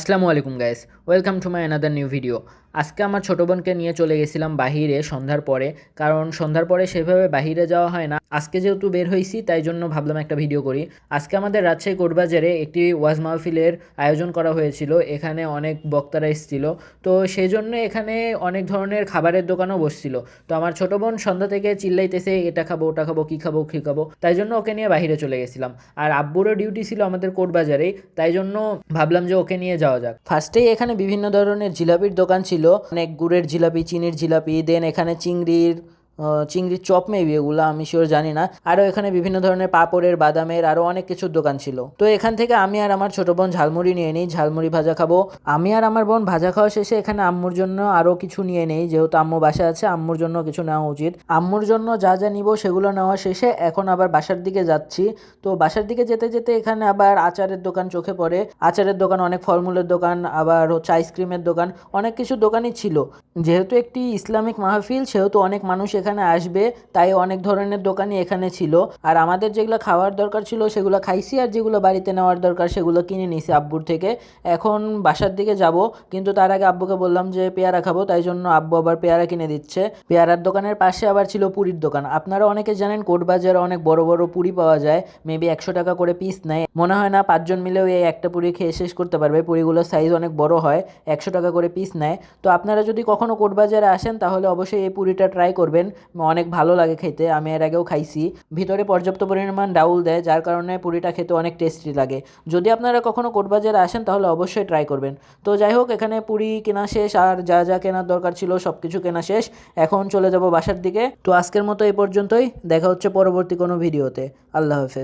আসসালামু আলাইকুম guys, welcome to my another new video. আজকে আমার ছোটো বোনকে নিয়ে চলে গেছিলাম বাহিরে সন্ধ্যার পরে, কারণ সন্ধ্যার পরে সেভাবে বাহিরে যাওয়া হয় না। আজকে যেহেতু বের হয়েছি তাই জন্য ভাবলাম একটা ভিডিও করি। আজকে আমাদের রাজশাহী কোর্টবাজারে একটি ওয়াজ মাহফিলের আয়োজন করা হয়েছিল। এখানে অনেক বক্তারা এসেছিল, তো সেই জন্য এখানে অনেক ধরনের খাবারের দোকানও বসছিল। তো আমার ছোটো বোন সন্ধ্যা থেকে চিল্লাইতেছে এটা খাবো ওটা খাবো, কী খাবো কী খাবো, তাই জন্য ওকে নিয়ে বাহিরে চলে গেছিলাম। আর আব্বুরও ডিউটি ছিল আমাদের কোর্টবাজারেই, তাই জন্য ভাবলাম যে ওকে নিয়ে যাওয়া যাক। ফার্স্টেই এখানে বিভিন্ন ধরনের জিলাপির দোকান ছিল, অনেক গুড়ের জিলাপি, চিনির জিলাপি, দেন এখানে চিংড়ির চপ মেবি, এগুলো আমি শিওর জানি না। আরও এখানে বিভিন্ন ধরনের পাঁপড়ের, বাদামের আরও অনেক কিছুর দোকান ছিল। তো এখান থেকে আমি আর আমার ছোটো বোন ঝালমুড়ি নিয়ে নিই, ঝালমুড়ি ভাজা খাবো। আমি আর আমার বোন ভাজা খাওয়া শেষে এখানে আম্মুর জন্য আরও কিছু নিয়ে নেই, যেহেতু আম্মু বাসায় আছে, আম্মুর জন্য কিছু নেওয়া উচিত। আম্মুর জন্য যা যা নিব সেগুলো নেওয়া শেষে এখন আবার বাসার দিকে যাচ্ছি। তো বাসার দিকে যেতে যেতে এখানে আবার আচারের দোকান চোখে পড়ে, আচারের দোকান, অনেক ফলমূলের দোকান, আবার হচ্ছে আইসক্রিমের দোকান, অনেক কিছু দোকানই ছিল। যেহেতু একটি ইসলামিক মাহফিল সেহেতু অনেক মানুষ এখানে আসবে, তাই অনেক ধরনের দোকানই এখানে ছিল। আর আমাদের যেগুলো খাওয়ার দরকার ছিল সেগুলো খাইছি, আর যেগুলো বাড়িতে নেওয়ার দরকার সেগুলো কিনে নিয়েছি আব্বুর থেকে। এখন বাসার দিকে যাব, কিন্তু তার আগে আব্বুকে বললাম যে পেয়ারা খাবো, তাই জন্য আব্বু আবার পেয়ারা কিনে দিচ্ছে। পেয়ারার দোকানের পাশে আবার ছিল পুরীর দোকান। আপনারা অনেকে জানেন কোর্টবাজারে অনেক বড় বড় পুরি পাওয়া যায়, মেবি 100 টাকা করে পিস নেয়। মনে হয় না 5 জন মিলেও এই একটা পুরি খেয়ে শেষ করতে পারবে, পুরিগুলোর সাইজ অনেক বড় হয়, 100 টাকা করে পিস নেয়। তো আপনারা যদি কখনো কোর্টবাজারে আসেন তাহলে অবশ্যই এই পুরিটা ট্রাই করবেন, অনেক ভালো লাগে খেতে, আমি এর আগেও খাইছি। ভিতরে পর্যাপ্ত পরিমাণ ডাউল দেয়, যার কারণে পুরিটা খেতে অনেক টেস্টি লাগে। যদি আপনারা কখনো কোর্টবাজারে আসেন তাহলে অবশ্যই ট্রাই করবেন। তো যাই হোক, এখানে পুরি কেনা শেষ, আর যা যা কেনার দরকার ছিল সব কিছু কেনা শেষ। এখন চলে যাব বাসার দিকে। তো আজকের মতো এই পর্যন্তই, দেখা হচ্ছে পরবর্তী কোনো ভিডিওতে। আল্লাহ হাফেজ।